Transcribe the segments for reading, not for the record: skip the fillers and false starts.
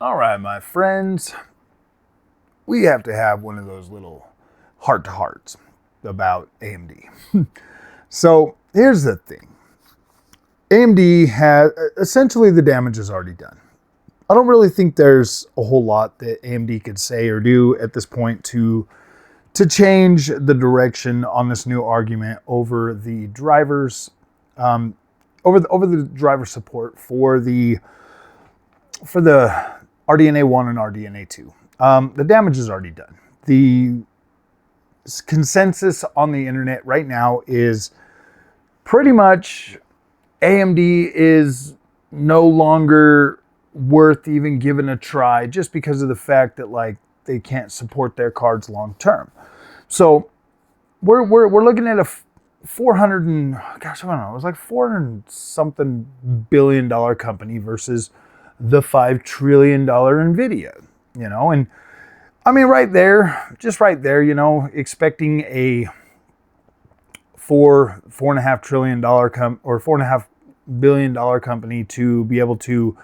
All right, my friends, we have to have one of those little heart-to-hearts about AMD. So here's the thing. AMD has, essentially the damage is already done. I don't really think there's a whole lot that AMD could say or do at this point to change the direction on this new argument over the drivers, over the driver support for the RDNA 1 and RDNA 2. The damage is already done. The consensus on the internet right now is pretty much AMD is no longer worth even giving a try just because of the fact that like they can't support their cards long term. So we're looking at a 400 and gosh, I don't know, it was like 400 something billion dollar company versus the $5 trillion Nvidia, you know, and I mean right there, just right there, you know, expecting a $4.5 trillion or $4.5 billion company to be able to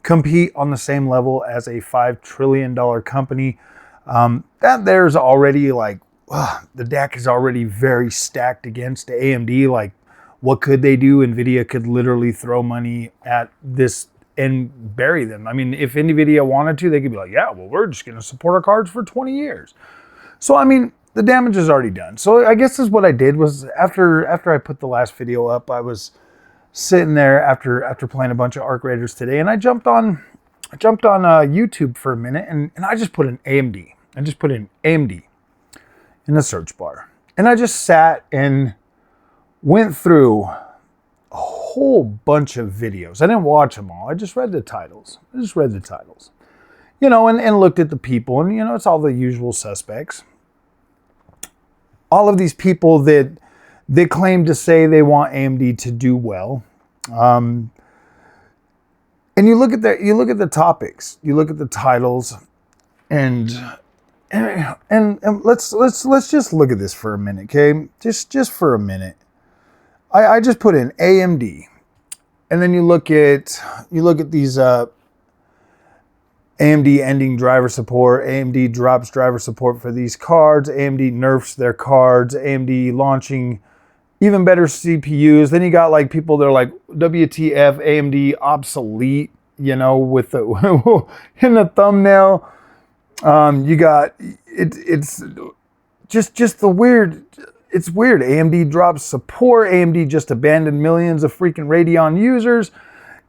compete on the same level as a $5 trillion company. That there's already like, the deck is already very stacked against AMD. Like, what could they do? Nvidia could literally throw money at this and bury them. I mean, if Nvidia wanted to, they could be like, yeah, well, we're just going to support our cards for 20 years. So, I mean, the damage is already done. So I guess this is what I did was after I put the last video up, I was sitting there after playing a bunch of Arc Raiders today, and I jumped on YouTube for a minute, and I just put in AMD. I just put in AMD in the search bar, and I just sat and went through a whole bunch of videos. I didn't watch them all. I just read the titles. You know, and looked at the people, and you know, it's all the usual suspects. All of these people that they claim to say they want AMD to do well. And you look at the topics, you look at the titles, and let's just look at this for a minute, okay? Just for a minute. I just put in AMD, and then you look at these AMD ending driver support, AMD drops driver support for these cards, AMD nerfs their cards, AMD launching even better CPUs. Then you got like people that are like, WTF, AMD obsolete, you know, with the in the thumbnail. You got it's just the weird. It's weird. AMD drops support. AMD just abandoned millions of freaking Radeon users,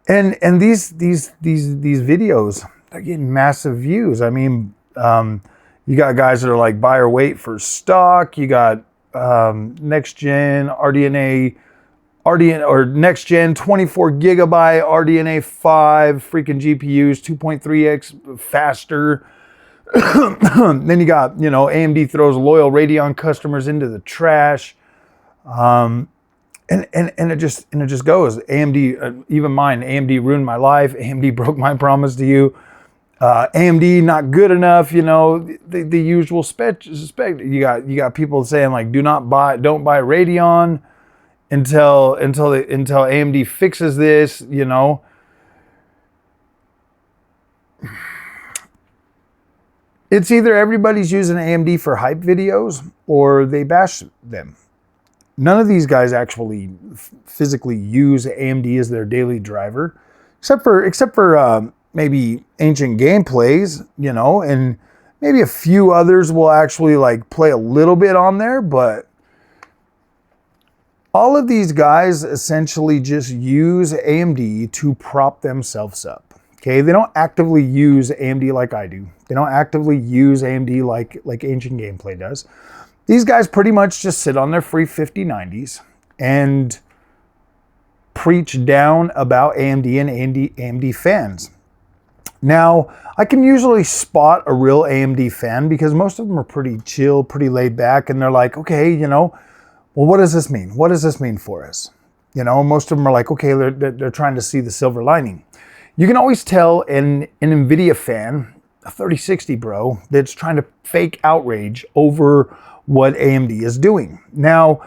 and these videos, they're getting massive views. I mean, you got guys that are like buy or wait for stock. You got next gen RDNA or next gen 24 gigabyte RDNA 5 freaking GPUs, 2.3x faster. Then you got, you know, AMD throws loyal Radeon customers into the trash. And it just goes. AMD, even mine, AMD ruined my life. AMD broke my promise to you. AMD not good enough, you know, the usual suspect. You got people saying like, don't buy Radeon until AMD fixes this, you know. It's either everybody's using AMD for hype videos or they bash them. None of these guys actually physically use AMD as their daily driver, except for maybe ancient gameplays, you know, and maybe a few others will actually like play a little bit on there, but all of these guys essentially just use AMD to prop themselves up. Okay, they don't actively use AMD like I do. They don't actively use AMD like Ancient Gameplay does. These guys pretty much just sit on their free 5090s and preach down about AMD and AMD fans. Now, I can usually spot a real AMD fan because most of them are pretty chill, pretty laid back, and they're like, okay, you know, well, what does this mean? What does this mean for us? You know, most of them are like, okay, they're trying to see the silver lining. You can always tell an Nvidia fan, a 3060 bro, that's trying to fake outrage over what AMD is doing. Now,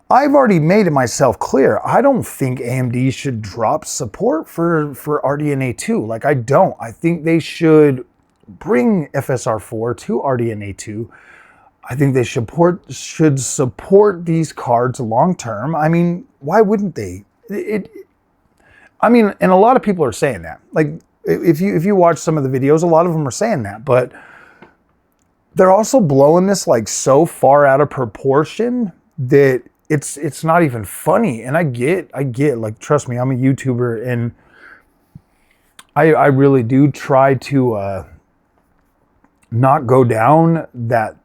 I've already made it myself clear. I don't think AMD should drop support for RDNA 2. Like, I don't. I think they should bring FSR 4 to RDNA 2. I think they should support these cards long term. I mean, why wouldn't they? I mean, and a lot of people are saying that. Like, if you watch some of the videos, a lot of them are saying that, but they're also blowing this like so far out of proportion that it's not even funny. And I get like, trust me, I'm a YouTuber, and I really do try to not go down that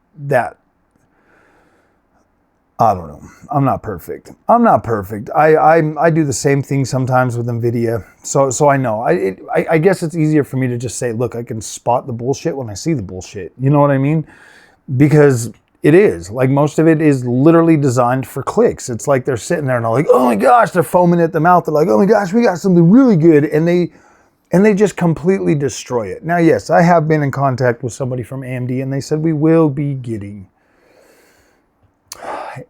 I don't know. I'm not perfect. I do the same thing sometimes with Nvidia. So I know. I guess it's easier for me to just say, look, I can spot the bullshit when I see the bullshit. You know what I mean? Because it is. Like, most of it is literally designed for clicks. It's like they're sitting there and they're like, oh my gosh, they're foaming at the mouth. They're like, oh my gosh, we got something really good. And they just completely destroy it. Now, yes, I have been in contact with somebody from AMD, and they said we will be getting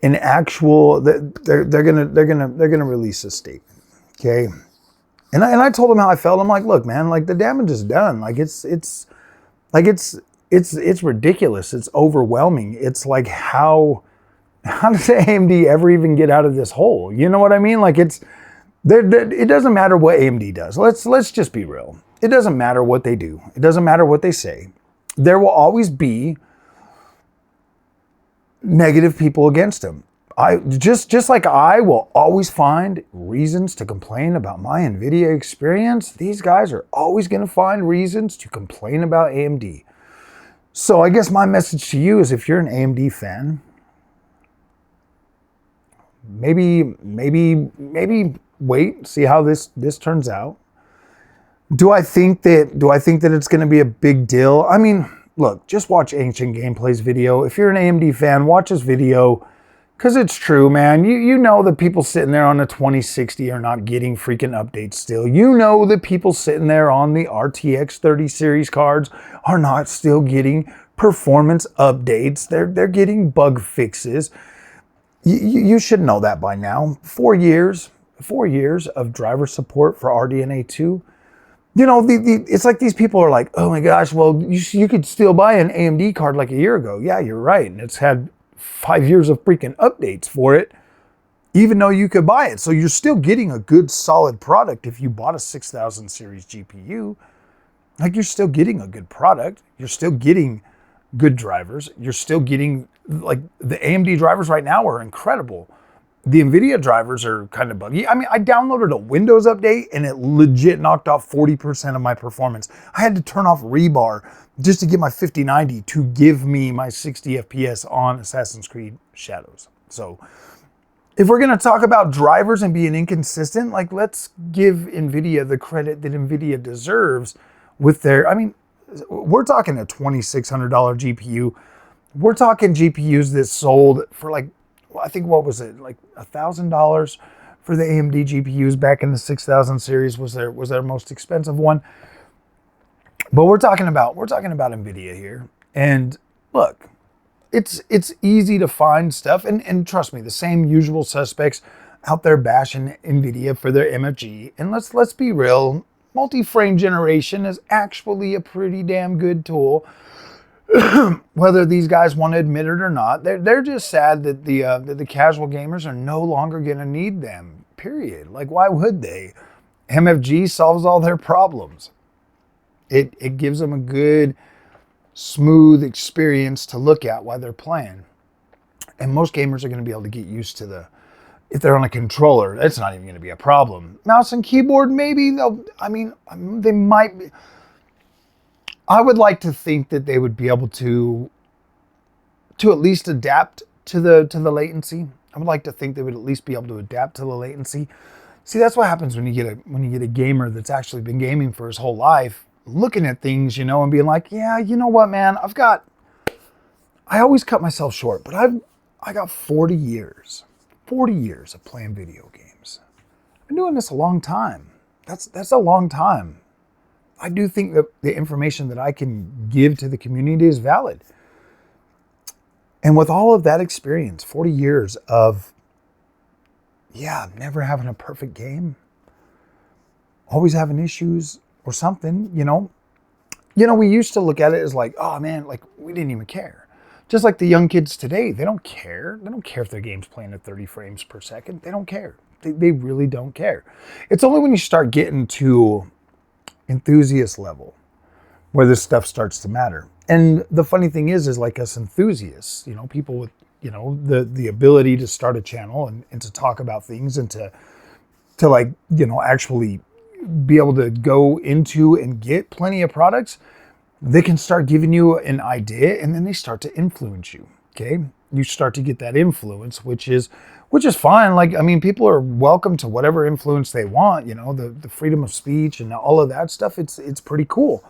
an actual, they're gonna release a statement, okay? And I told them how I felt. I'm like, look, man, like, the damage is done. Like, it's ridiculous. It's overwhelming. It's like, how does AMD ever even get out of this hole? You know what I mean? Like, it doesn't matter what AMD does. Let's just be real. It doesn't matter what they do. It doesn't matter what they say. There will always be negative people against them. Just like I will always find reasons to complain about my Nvidia experience, these guys are always going to find reasons to complain about AMD. So I guess my message to you is, if you're an AMD fan, maybe wait, see how this turns out. Do I think that it's going to be a big deal? I mean, look, just watch Ancient Gameplay's video. If you're an AMD fan, watch his video, because it's true, man. You know that people sitting there on the 2060 are not getting freaking updates still. You know that people sitting there on the RTX 30 series cards are not still getting performance updates. They're getting bug fixes. You should know that by now. 4 years of driver support for RDNA 2. You know, it's like these people are like, oh my gosh, well, you could still buy an AMD card like a year ago. Yeah, you're right. And it's had 5 years of freaking updates for it, even though you could buy it. So you're still getting a good, solid product if you bought a 6000 series GPU. Like, you're still getting a good product. You're still getting good drivers. You're still getting, like, the AMD drivers right now are incredible. The Nvidia drivers are kind of buggy. I mean, I downloaded a Windows update and it legit knocked off 40% of my performance. I had to turn off rebar just to get my 5090 to give me my 60 FPS on Assassin's Creed Shadows. So if we're going to talk about drivers and being inconsistent, like, let's give Nvidia the credit that Nvidia deserves with their, I mean, we're talking a $2,600 GPU. We're talking GPUs that sold for, like, I think, what was it, like $1,000 for the AMD GPUs back in the 6000 series was their most expensive one. But we're talking about Nvidia here. And look, it's easy to find stuff, and trust me, the same usual suspects out there bashing Nvidia for their MFG. And let's be real, multi-frame generation is actually a pretty damn good tool. Whether these guys want to admit it or not, they're just sad that the casual gamers are no longer going to need them, period. Like, why would they? MFG solves all their problems. It gives them a good, smooth experience to look at while they're playing. And most gamers are going to be able to get used to if they're on a controller, that's not even going to be a problem. Mouse and keyboard, maybe they might be. I would like to think that they would be able to at least adapt to the latency. I would like to think they would at least be able to adapt to the latency. See, that's what happens when you get a gamer that's actually been gaming for his whole life, looking at things, you know, and being like, yeah, you know what, man, I always cut myself short, but I got 40 years of playing video games. I've been doing this a long time. That's a long time. I do think that the information that I can give to the community is valid. And with all of that experience, 40 years of yeah, never having a perfect game, always having issues or something, you know. We used to look at it as like, oh man, like we didn't even care. Just like the young kids today, they don't care. They don't care if their game's playing at 30 frames per second. They don't care. They really don't care. It's only when you start getting to enthusiast level where this stuff starts to matter. And the funny thing is like us enthusiasts, people with, the ability to start a channel and to talk about things and to like, actually be able to go into and get plenty of products, they can start giving you an idea and then they start to influence you. Okay. You start to get that influence, which is fine. Like, I mean, people are welcome to whatever influence they want, the freedom of speech and all of that stuff. It's pretty cool.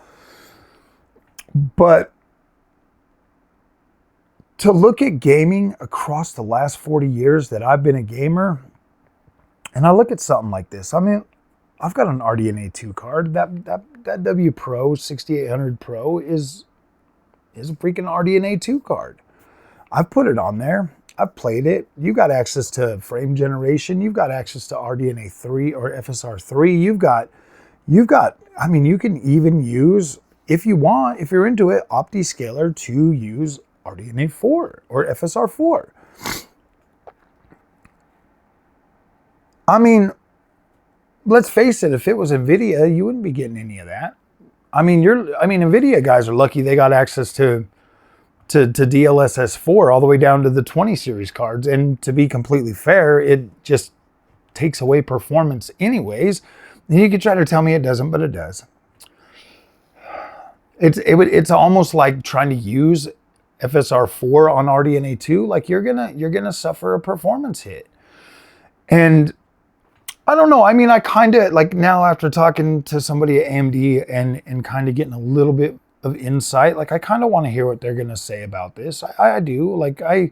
But to look at gaming across the last 40 years that I've been a gamer, and I look at something like this, I mean, I've got an RDNA 2 card. That W Pro 6800 Pro is a freaking RDNA 2 card. I've put it on there. I've played it. You got access to frame generation. You've got access to RDNA 3 or FSR 3. You've got, I mean, you can even use, if you want, if you're into it, OptiScaler to use RDNA 4 or FSR 4. I mean, let's face it, if it was Nvidia, you wouldn't be getting any of that. I mean, Nvidia guys are lucky they got access to DLSS 4 all the way down to the 20 series cards. And to be completely fair, it just takes away performance anyways. And you could try to tell me it doesn't, but it does. It's almost like trying to use FSR 4 on RDNA 2. Like you're gonna suffer a performance hit. And I don't know. I mean, I kind of like now after talking to somebody at AMD and kind of getting a little bit of insight, like I kind of want to hear what they're going to say about this. I do. Like I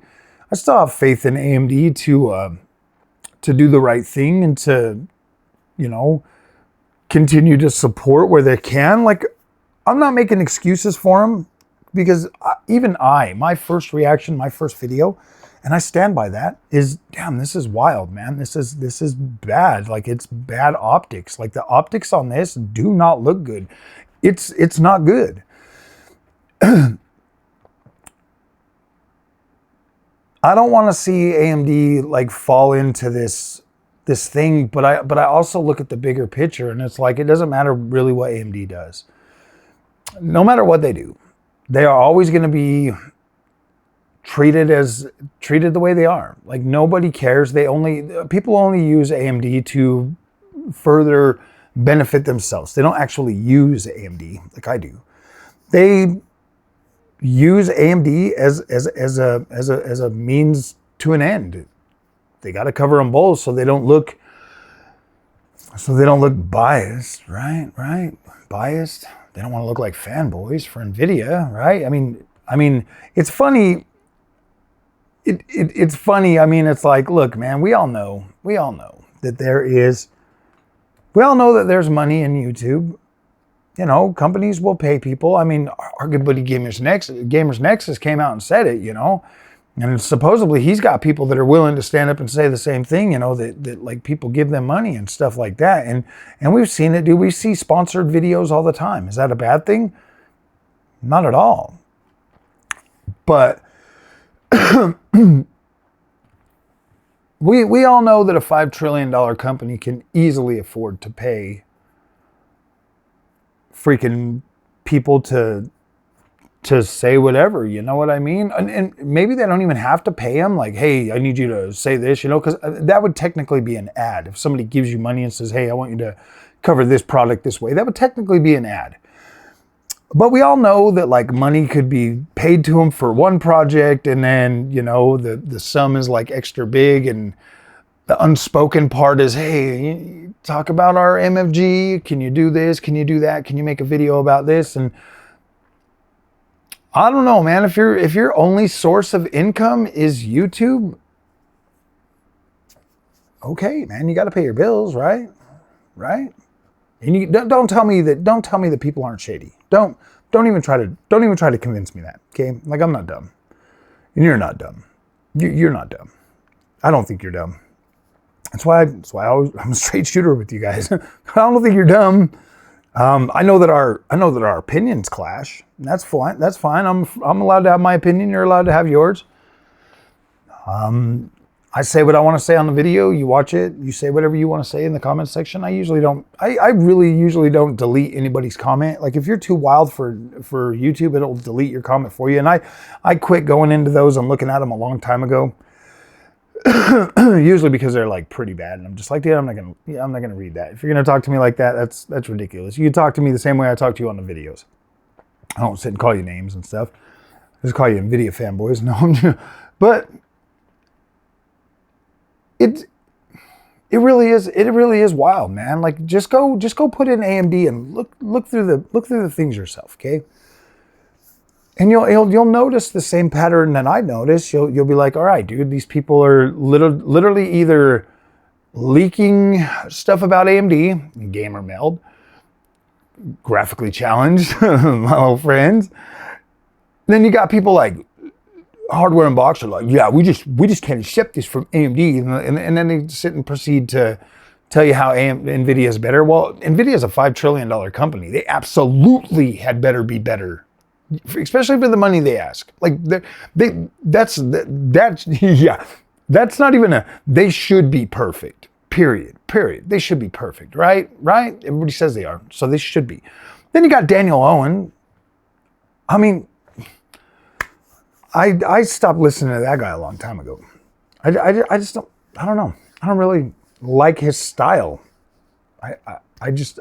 still have faith in AMD to do the right thing and to, continue to support where they can. Like I'm not making excuses for them because my first reaction, my first video, and I stand by that, is, damn, this is wild, man. This is bad. Like it's bad optics. Like the optics on this do not look good. It's not good. I don't want to see AMD like fall into this thing, but I also look at the bigger picture and it's like, it doesn't matter really what AMD does. No matter what they do, they are always going to be treated the way they are. Like nobody cares. People only use AMD to further benefit themselves. They don't actually use AMD like I do. They use AMD as a means to an end. They got to cover them both so they don't look biased, right? Biased. They don't want to look like fanboys for Nvidia, right? I mean, it's funny. It's funny. I mean, it's like, look, man, we all know that there's money in YouTube. Companies will pay people. I mean, our good buddy Gamers Nexus came out and said it, and supposedly he's got people that are willing to stand up and say the same thing, that like people give them money and stuff like that. And we've seen it, dude. We see sponsored videos all the time. Is that a bad thing? Not at all. But we all know that a $5 trillion company can easily afford to pay freaking people to say whatever, you know what I mean? And maybe they don't even have to pay them. Like, hey, I need you to say this, because that would technically be an ad. If somebody gives you money and says, hey, I want you to cover this product this way, that would technically be an ad. But we all know that like money could be paid to them for one project and then, the sum is like extra big and the unspoken part is, hey, talk about our MFG. Can you do this? Can you do that? Can you make a video about this? And I don't know, man, if your only source of income is YouTube, okay, man, you got to pay your bills, right? Right? And you don't tell me that people aren't shady. Don't even try to convince me that. Okay? Like I'm not dumb. And you're not dumb. You're not dumb. I don't think you're dumb. I'm a straight shooter with you guys. I don't think you're dumb. I know that our opinions clash. That's fine. That's fine. I'm allowed to have my opinion. You're allowed to have yours. I say what I want to say on the video. You watch it. You say whatever you want to say in the comments section. I really usually don't delete anybody's comment. Like if you're too wild for YouTube, it'll delete your comment for you. And I quit going into those and looking at them a long time ago. Usually because they're like pretty bad, and I'm just like, dude, I'm not gonna read that. If you're gonna talk to me like that, that's ridiculous. You can talk to me the same way I talk to you on the videos. I don't sit and call you names and stuff. I just call you Nvidia fanboys. No, but it really is wild, man. Like just go put in AMD and look through the things yourself, okay? And you'll notice the same pattern that I noticed. You'll be like, all right, dude, these people are literally either leaking stuff about AMD, gamer meld, graphically challenged, my little friends. Then you got people like Hardware Unboxed are like, yeah, we just can't accept this from AMD, and then they sit and proceed to tell you how Nvidia is better. Well, Nvidia is a $5 trillion company. They absolutely had better be better. Especially for the money they ask. Like that's yeah. That's not even they should be perfect. Period. They should be perfect, right? Everybody says they are, so they should be. Then you got Daniel Owen. I mean, I stopped listening to that guy a long time ago. I don't know. I don't really like his style. I just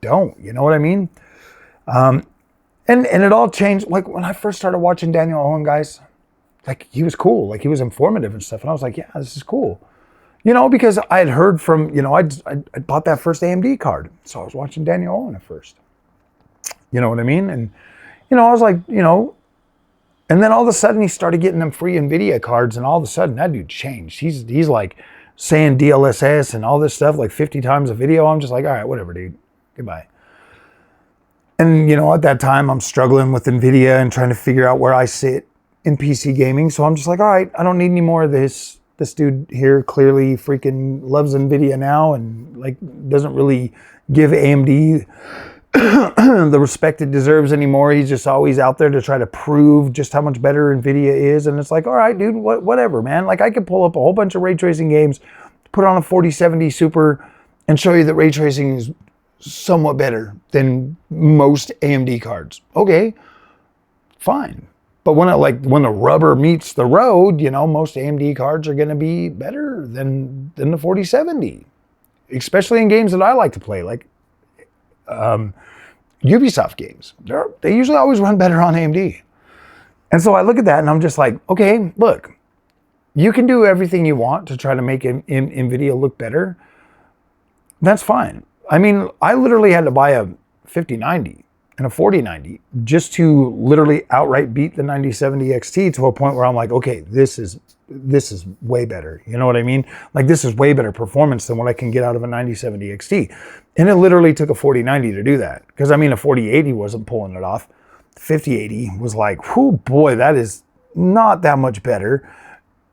don't. You know what I mean? And it all changed, like when I first started watching Daniel Owen, guys, like he was cool, like he was informative and stuff. And I was like, yeah, this is cool. You know, because I had heard from, you know, I bought that first AMD card. So I was watching Daniel Owen at first. You know what I mean? And, you know, I was like, you know, and then all of a sudden he started getting them free Nvidia cards, and all of a sudden that dude changed. He's like saying DLSS and all this stuff like 50 times a video. I'm just like, all right, whatever, dude. Goodbye. And, you know, at that time, I'm struggling with NVIDIA and trying to figure out where I sit in PC gaming. So I'm just like, all right, I don't need any more of this. This dude here clearly freaking loves NVIDIA now and, like, doesn't really give AMD the respect it deserves anymore. He's just always out there to try to prove just how much better NVIDIA is. And it's like, all right, dude, whatever, man. Like, I could pull up a whole bunch of ray tracing games, put on a 4070 Super, and show you that ray tracing is somewhat better than most AMD cards. Okay, fine. But when the rubber meets the road, you know, most AMD cards are going to be better than the 4070, especially in games that I like to play, like Ubisoft games. They usually always run better on AMD. And so I look at that and I'm just like, okay, look, you can do everything you want to try to make NVIDIA look better. That's fine. I mean, I literally had to buy a 5090 and a 4090 just to literally outright beat the 9070 XT to a point where I'm like, okay, this is way better. You know what I mean? Like, this is way better performance than what I can get out of a 9070 XT. And it literally took a 4090 to do that. Because I mean, a 4080 wasn't pulling it off. The 5080 was like, whoo, boy, that is not that much better.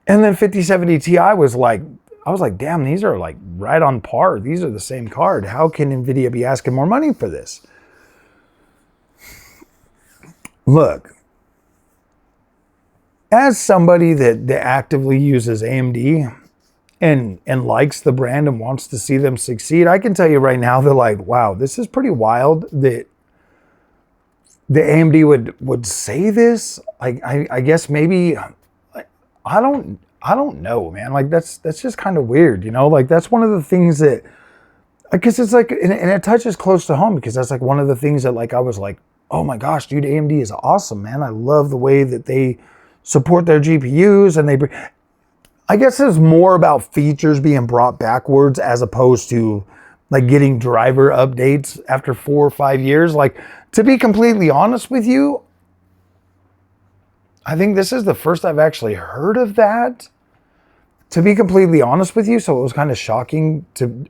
And then 5070 Ti was like, I was like, damn, these are like right on par. These are the same card. How can NVIDIA be asking more money for this? Look, as somebody that actively uses AMD and likes the brand and wants to see them succeed, I can tell you right now that, like, wow, this is pretty wild that the AMD would say this. I guess maybe, I don't know, man. Like, that's just kind of weird, you know? Like, that's one of the things that, because it's like, and it touches close to home, because that's like one of the things that, like, I was like, oh my gosh, dude, AMD is awesome, man. I love the way that they support their GPUs, and I guess it's more about features being brought backwards as opposed to like getting driver updates after 4 or 5 years. Like, to be completely honest with you, I think this is the first I've actually heard of that, to be completely honest with you. So it was kind of shocking to,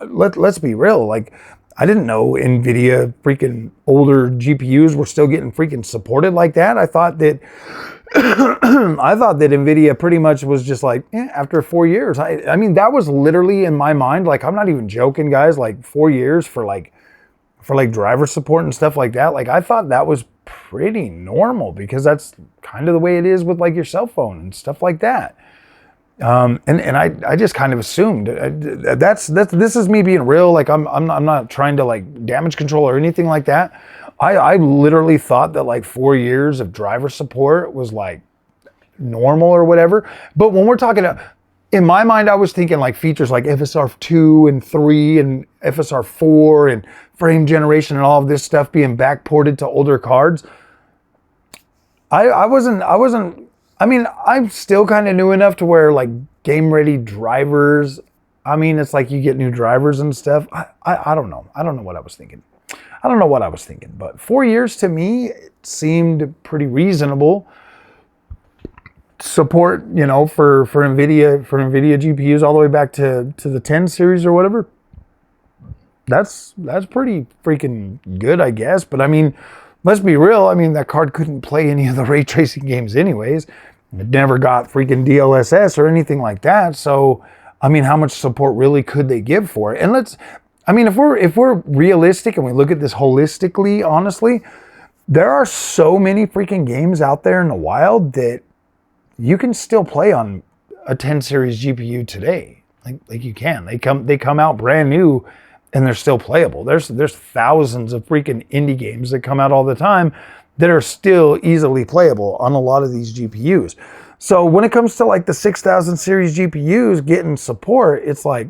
let's be real. Like, I didn't know NVIDIA freaking older GPUs were still getting freaking supported like that. I thought that I thought that Nvidia pretty much was just like, after 4 years. I mean, that was literally in my mind. Like, I'm not even joking, guys. Like 4 years for driver support and stuff like that. Like, I thought that was pretty normal because that's kind of the way it is with like your cell phone and stuff like that. And I just kind of assumed this is me being real. Like I'm not trying to like damage control or anything like that. I literally thought that like 4 years of driver support was like normal or whatever. But when we're talking in my mind, I was thinking like features like FSR 2 and 3 and FSR 4 and frame generation and all of this stuff being backported to older cards. I wasn't, I mean, I'm still kind of new enough to where like game ready drivers, I mean, it's like you get new drivers and stuff. I don't know. I don't know what I was thinking. But 4 years to me, it seemed pretty reasonable. Support, you know, for Nvidia GPUs all the way back to the 10 series or whatever. That's pretty freaking good, I guess. But I mean, let's be real. I mean, that card couldn't play any of the ray tracing games anyways. It never got freaking DLSS or anything like that. So, I mean, how much support really could they give for it? And if we're realistic and we look at this holistically, honestly, there are so many freaking games out there in the wild that you can still play on a 10 series GPU today. Like you can. They come out brand new and they're still playable. There's thousands of freaking indie games that come out all the time that are still easily playable on a lot of these GPUs. So when it comes to like the 6000 series GPUs getting support, it's like,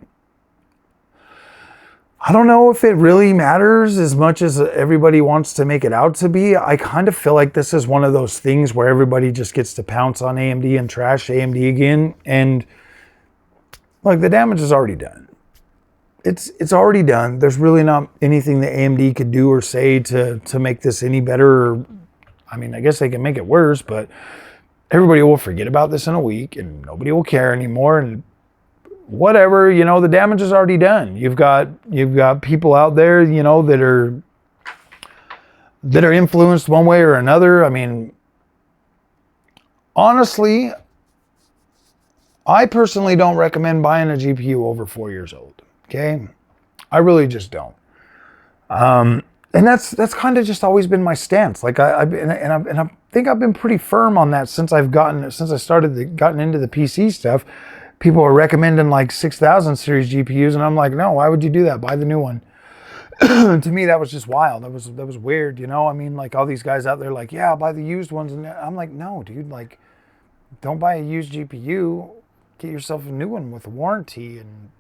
I don't know if it really matters as much as everybody wants to make it out to be. I kind of feel like this is one of those things where everybody just gets to pounce on AMD and trash AMD again. And like the damage is already done. It's already done. There's really not anything that AMD could do or say to make this any better. I mean, I guess they can make it worse, but everybody will forget about this in a week and nobody will care anymore. And whatever, you know, the damage is already done. You've got people out there, you know, that are influenced one way or another. I mean, honestly, I personally don't recommend buying a GPU over 4 years old. Okay, I really just don't. And that's kind of just always been my stance. Like I think I've been pretty firm on that since I gotten into the PC stuff. People are recommending like 6000 series GPUs, and I'm like, no, why would you do that? Buy the new one. To me, that was just wild. That was weird, you know. I mean, like all these guys out there, like, yeah, I'll buy the used ones, and I'm like, no, dude, like, don't buy a used GPU. Get yourself a new one with a warranty, and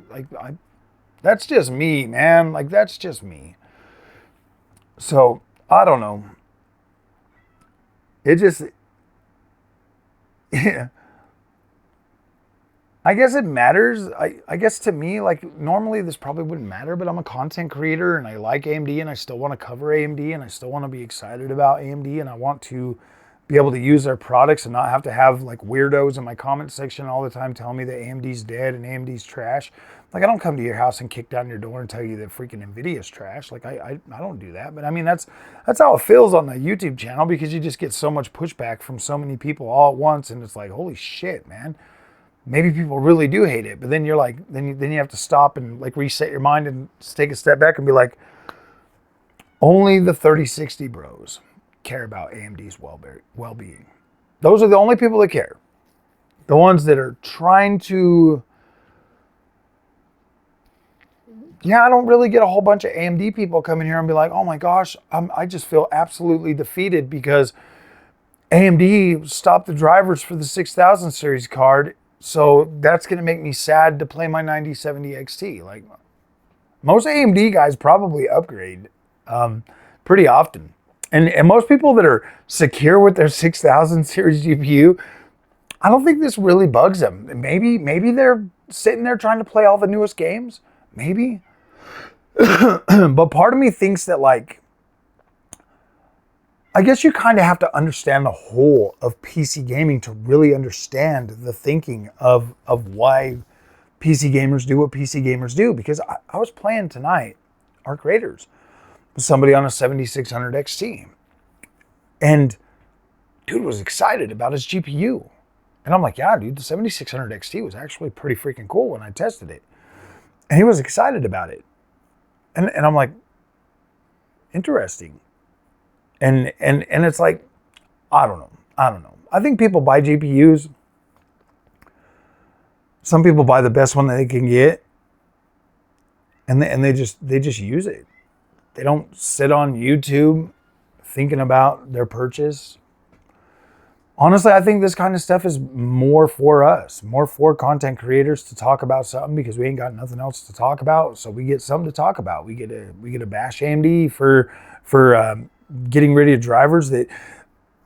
like, that's just me, man. Like, that's just me. So I don't know. It just, yeah. I guess it matters. I guess to me, like normally this probably wouldn't matter, but I'm a content creator and I like AMD and I still want to cover AMD and I still want to be excited about AMD and I want to be able to use their products and not have to have like weirdos in my comment section all the time telling me that AMD's dead and AMD's trash. Like I don't come to your house and kick down your door and tell you that freaking Nvidia's trash. Like I don't do that. But I mean, that's how it feels on the YouTube channel because you just get so much pushback from so many people all at once and it's like, holy shit, man. Maybe people really do hate it, but then you're like, then you have to stop and like reset your mind and take a step back and be like, only the 3060 bros care about AMD's well-being. Those are the only people that care. The ones that are trying to, I don't really get a whole bunch of AMD people coming here and be like, oh my gosh, I just feel absolutely defeated because AMD stopped the drivers for the 6000 series card. So that's going to make me sad to play my 9070 XT. Like most AMD guys probably upgrade pretty often. And most people that are secure with their 6000 series GPU, I don't think this really bugs them. Maybe they're sitting there trying to play all the newest games. Maybe. But part of me thinks that like, I guess you kind of have to understand the whole of PC gaming to really understand the thinking of why PC gamers do what PC gamers do. Because I was playing tonight, Arc Raiders, with somebody on a 7600 XT. And dude was excited about his GPU. And I'm like, yeah, dude, the 7600 XT was actually pretty freaking cool when I tested it. And he was excited about it. And I'm like, interesting. And it's like, I don't know. I think people buy GPUs. Some people buy the best one that they can get. And they just use it. They don't sit on YouTube thinking about their purchase. Honestly, I think this kind of stuff is more for us, more for content creators to talk about something because we ain't got nothing else to talk about. So we get something to talk about. We get to bash AMD for getting rid of drivers that,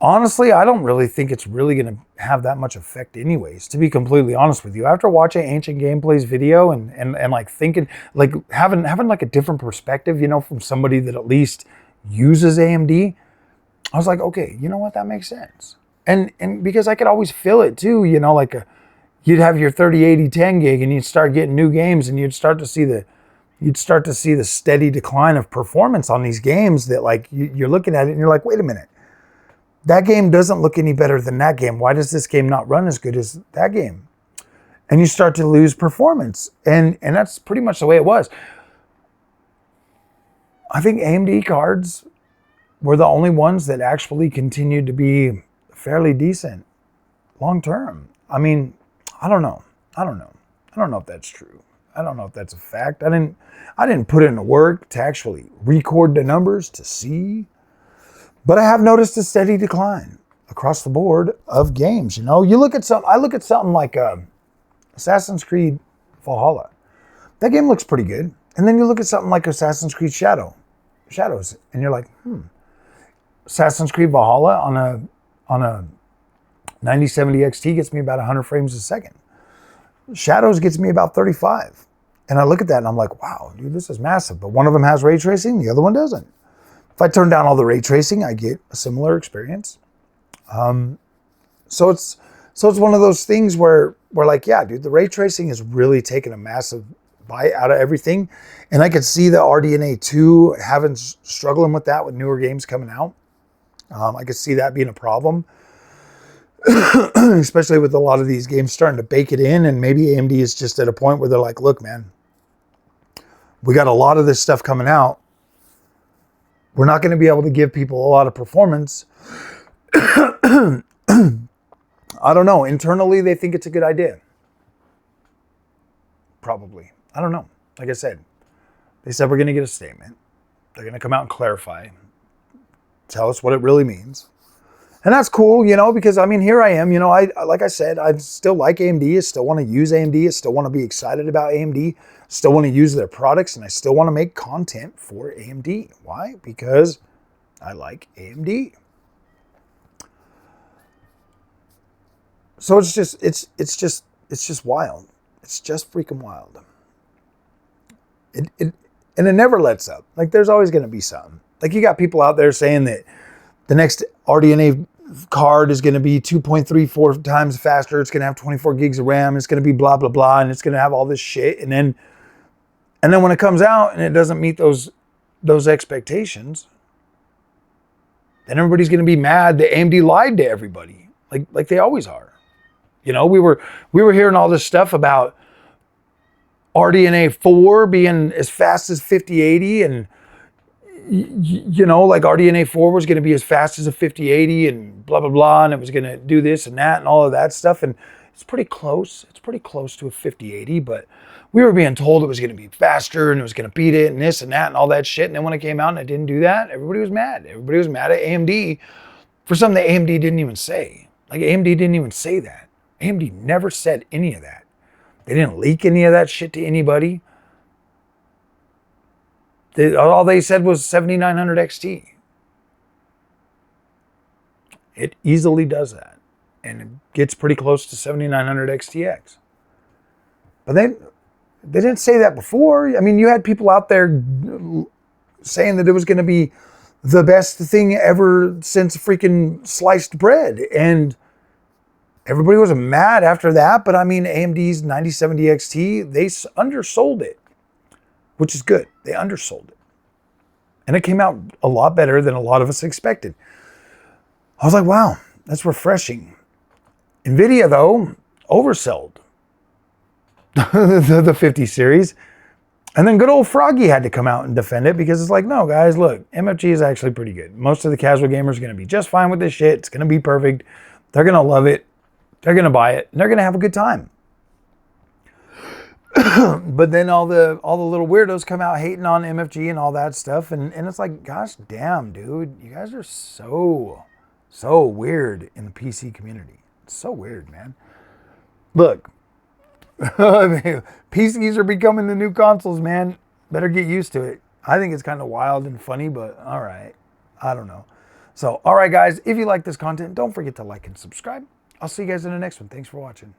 honestly, I don't really think it's really going to have that much effect anyways, to be completely honest with you. After watching Ancient Gameplay's video and like thinking, like having like a different perspective, you know, from somebody that at least uses AMD, I was like, okay, you know what, that makes sense. And because I could always feel it too, you know, like you'd have your 3080 10 gig and you'd start getting new games and you'd start to see the steady decline of performance on these games that like you're looking at it and you're like, wait a minute, that game doesn't look any better than that game. Why does this game not run as good as that game? And you start to lose performance. And that's pretty much the way it was. I think AMD cards were the only ones that actually continued to be fairly decent long term. I mean, I don't know if that's true. I don't know if that's a fact. I didn't put in the work to actually record the numbers to see, but I have noticed a steady decline across the board of games. You know, I look at something like Assassin's Creed Valhalla. That game looks pretty good. And then you look at something like Assassin's Creed Shadows, and you're like, Assassin's Creed Valhalla on a 9070 XT gets me about 100 frames a second. Shadows gets me about 35. And I look at that and I'm like, wow, dude, this is massive. But one of them has ray tracing, the other one doesn't. If I turn down all the ray tracing, I get a similar experience. So it's one of those things where we're like, yeah, dude, the ray tracing is really taking a massive bite out of everything. And I could see the RDNA 2 struggling with that with newer games coming out. I could see that being a problem, especially with a lot of these games starting to bake it in. And maybe AMD is just at a point where they're like, look, man, we got a lot of this stuff coming out. We're not going to be able to give people a lot of performance. I don't know. Internally, they think it's a good idea. Probably. I don't know. Like I said, they said we're going to get a statement. They're going to come out and clarify. Tell us what it really means. And that's cool, you know, because I mean, here I am, you know, like I said, I still like AMD. I still want to use AMD. I still want to be excited about AMD. I still want to use their products, and I still want to make content for AMD. Why? Because I like AMD. So it's just wild. It's just freaking wild. And it never lets up. Like there's always going to be something. Like you got people out there saying that the next RDNA card is going to be 2.34 times faster. It's going to have 24 gigs of RAM. It's going to be blah, blah, blah. And it's going to have all this shit. And then when it comes out and it doesn't meet those expectations, then everybody's going to be mad that AMD lied to everybody. Like they always are. You know, we were hearing all this stuff about RDNA 4 being as fast as 5080 and you know, like RDNA 4 was going to be as fast as a 5080 and blah, blah, blah. And it was going to do this and that and all of that stuff. And it's pretty close. It's pretty close to a 5080, but we were being told it was going to be faster and it was going to beat it and this and that and all that shit. And then when it came out and it didn't do that, everybody was mad. Everybody was mad at AMD for something that AMD didn't even say. Like AMD didn't even say that. AMD never said any of that. They didn't leak any of that shit to anybody. All they said was 7900 XT. It easily does that. And it gets pretty close to 7900 XTX. But they didn't say that before. I mean, you had people out there saying that it was going to be the best thing ever since freaking sliced bread. And everybody was mad after that. But I mean, AMD's 9070 XT, they undersold it, which is good. They undersold it. And it came out a lot better than a lot of us expected. I was like, wow, That's refreshing. Nvidia, though, oversold the 50 series. And then good old Froggy had to come out and defend it because it's like, no, guys, look, MFG is actually pretty good. Most of the casual gamers are going to be just fine with this shit. It's going to be perfect. They're going to love it. They're going to buy it. And they're going to have a good time. But then all the little weirdos come out hating on MFG and all that stuff. And it's like, gosh damn, dude. You guys are so weird in the PC community. It's so weird, man. Look. PCs are becoming the new consoles, man. Better get used to it. I think it's kind of wild and funny, but all right. I don't know. So, all right, guys, if you like this content, don't forget to like and subscribe. I'll see you guys in the next one. Thanks for watching.